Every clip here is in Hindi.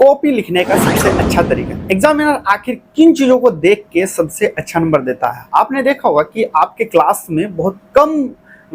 कॉपी लिखने का सबसे अच्छा तरीका। एग्जामिनर आखिर किन चीजों को देख के सबसे अच्छा नंबर देता है? आपने देखा होगा कि आपके क्लास में बहुत कम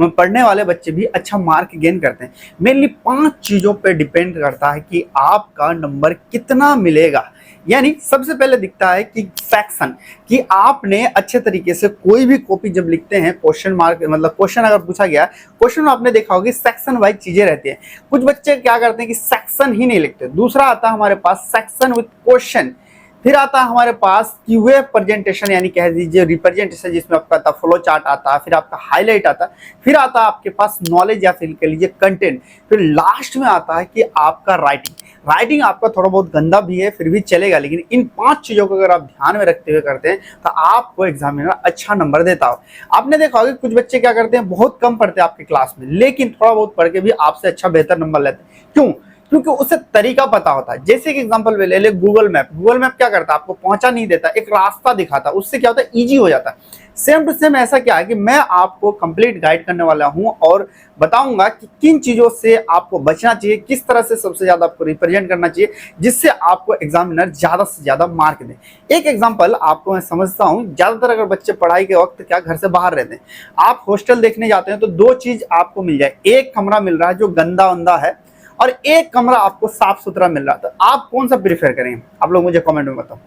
पढ़ने वाले बच्चे भी अच्छा मार्क गेन करते हैं। मेनली 5 चीजों पे डिपेंड करता है कि आपका नंबर कितना मिलेगा। यानी सबसे पहले दिखता है कि सेक्शन, कि आपने अच्छे तरीके से कोई भी कॉपी जब लिखते हैं, क्वेश्चन मार्क मतलब क्वेश्चन अगर पूछा गया, क्वेश्चन में आपने देखा होगा कि सेक्शन वाइज चीजें रहती हैं। कुछ बच्चे क्या करते हैं कि सेक्शन ही नहीं लिखते। दूसरा आता है हमारे पास सेक्शन विद क्वेश्चन। फिर आता है हमारे पास कीवे प्रेजेंटेशन, यानी कह दीजिए रिप्रेजेंटेशन, जिसमें आपका फ्लो चार्ट आता है, फिर आपका हाईलाइट आता है, फिर आता है आपके पास नॉलेज या फिर कह लीजिए कंटेंट, फिर लास्ट में आता है कि आपका राइटिंग आपका थोड़ा बहुत गंदा भी है फिर भी चलेगा, लेकिन इन 5 चीजों को अगर आप ध्यान में रखते हुए करते हैं तो आपको एग्जामिनर अच्छा नंबर देता हो। आपने देखा होगा कुछ बच्चे क्या करते हैं, बहुत कम पढ़ते हैं आपकी क्लास में, लेकिन थोड़ा बहुत पढ़ के भी आपसे अच्छा बेहतर नंबर लेते हैं। क्यों? क्योंकि उसे तरीका पता होता है। जैसे कि एग्जांपल ले ले गूगल मैप क्या करता है, आपको पहुंचा नहीं देता, एक रास्ता दिखाता, उससे क्या होता है, इजी हो जाता है। सेम टू सेम ऐसा क्या है कि मैं आपको कंप्लीट गाइड करने वाला हूं और बताऊंगा कि किन चीजों से आपको बचना चाहिए, किस तरह से सबसे ज्यादा आपको रिप्रेजेंट करना चाहिए, जिससे आपको एग्जामिनर ज्यादा से ज्यादा मार्क दे। एक एग्जांपल आपको मैं समझता हूं, ज्यादातर अगर बच्चे पढ़ाई के वक्त क्या घर से बाहर रहते हैं, आप हॉस्टल देखने जाते हैं तो 2 चीज आपको मिल जाए। एक कमरा मिल रहा है जो गंदा वंदा है और एक कमरा आपको साफ सुथरा मिल रहा था। आप कौन सा प्रीफर करेंगे? आप लोग मुझे कमेंट में बताओ।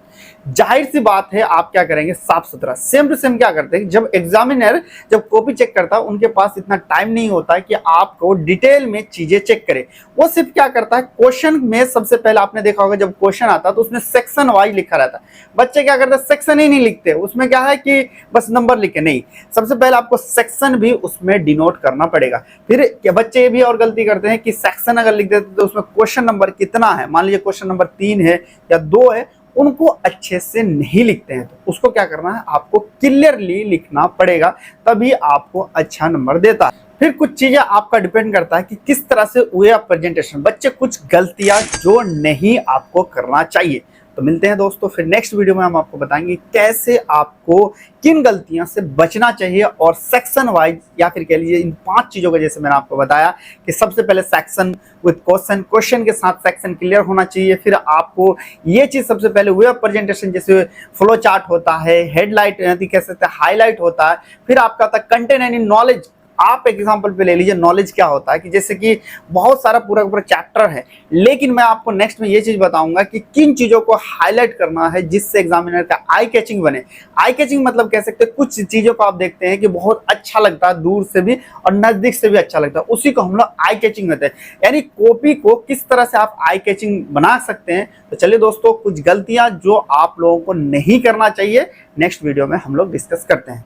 जाहिर सी बात है आप क्या करेंगे, साफ सुथरा। सेम टू सेम क्या करते हैं, जब एग्जामिनर जब कॉपी चेक करता है उनके पास इतना टाइम नहीं होता है कि आपको डिटेल में चीजें चेक करे। वो सिर्फ क्या करता है, क्वेश्चन में सबसे पहले आपने देखा होगा जब क्वेश्चन आता है तो उसमें सेक्शन वाइज लिखा रहता है। बच्चे क्या करते हैं, सेक्शन ही नहीं लिखते, उसमें क्या है कि बस नंबर लिखे। नहीं, सबसे पहले आपको सेक्शन भी उसमें डिनोट करना पड़ेगा। फिर बच्चे ये भी और गलती करते हैं कि सेक्शन अगर लिख देते तो उसमें क्वेश्चन नंबर कितना है, मान लीजिए क्वेश्चन नंबर 3 है या 2 है, उनको अच्छे से नहीं लिखते हैं। तो उसको क्या करना है, आपको क्लियरली लिखना पड़ेगा, तभी आपको अच्छा नंबर देता है। फिर कुछ चीजें आपका डिपेंड करता है कि किस तरह से वे आप प्रेजेंटेशन, बच्चे कुछ गलतियां जो नहीं आपको करना चाहिए। तो मिलते हैं दोस्तों फिर नेक्स्ट वीडियो में, हम आपको बताएंगे कैसे आपको किन गलतियों से बचना चाहिए और सेक्शन वाइज या फिर कह लीजिए इन 5 चीजों का, जैसे मैंने आपको बताया कि सबसे पहले सेक्शन विद क्वेश्चन, क्वेश्चन के साथ सेक्शन क्लियर होना चाहिए। फिर आपको ये चीज सबसे पहले वेब प्रेजेंटेशन, जैसे फ्लो चार्ट होता है, हेडलाइट यानी कह सकते हैं हाईलाइट होता है, फिर आपका आता है कंटेंट यानी नॉलेज। आप एग्जांपल पे ले लीजिए, नॉलेज क्या होता है कि जैसे कि बहुत सारा पूरा पूरा चैप्टर है, लेकिन मैं आपको नेक्स्ट में ये चीज बताऊंगा कि किन चीजों को हाईलाइट करना है जिससे एग्जामिनर का आई कैचिंग बने। आई कैचिंग मतलब कह सकते हैं कुछ चीजों को आप देखते हैं कि बहुत अच्छा लगता है, दूर से भी और नजदीक से भी अच्छा लगता है, उसी को हम लोग आई कैचिंग कहते हैं। यानी कॉपी को किस तरह से आप आई कैचिंग बना सकते हैं। तो चलिए दोस्तों, कुछ गलतियां जो आप लोगों को नहीं करना चाहिए नेक्स्ट वीडियो में हम लोग डिस्कस करते हैं।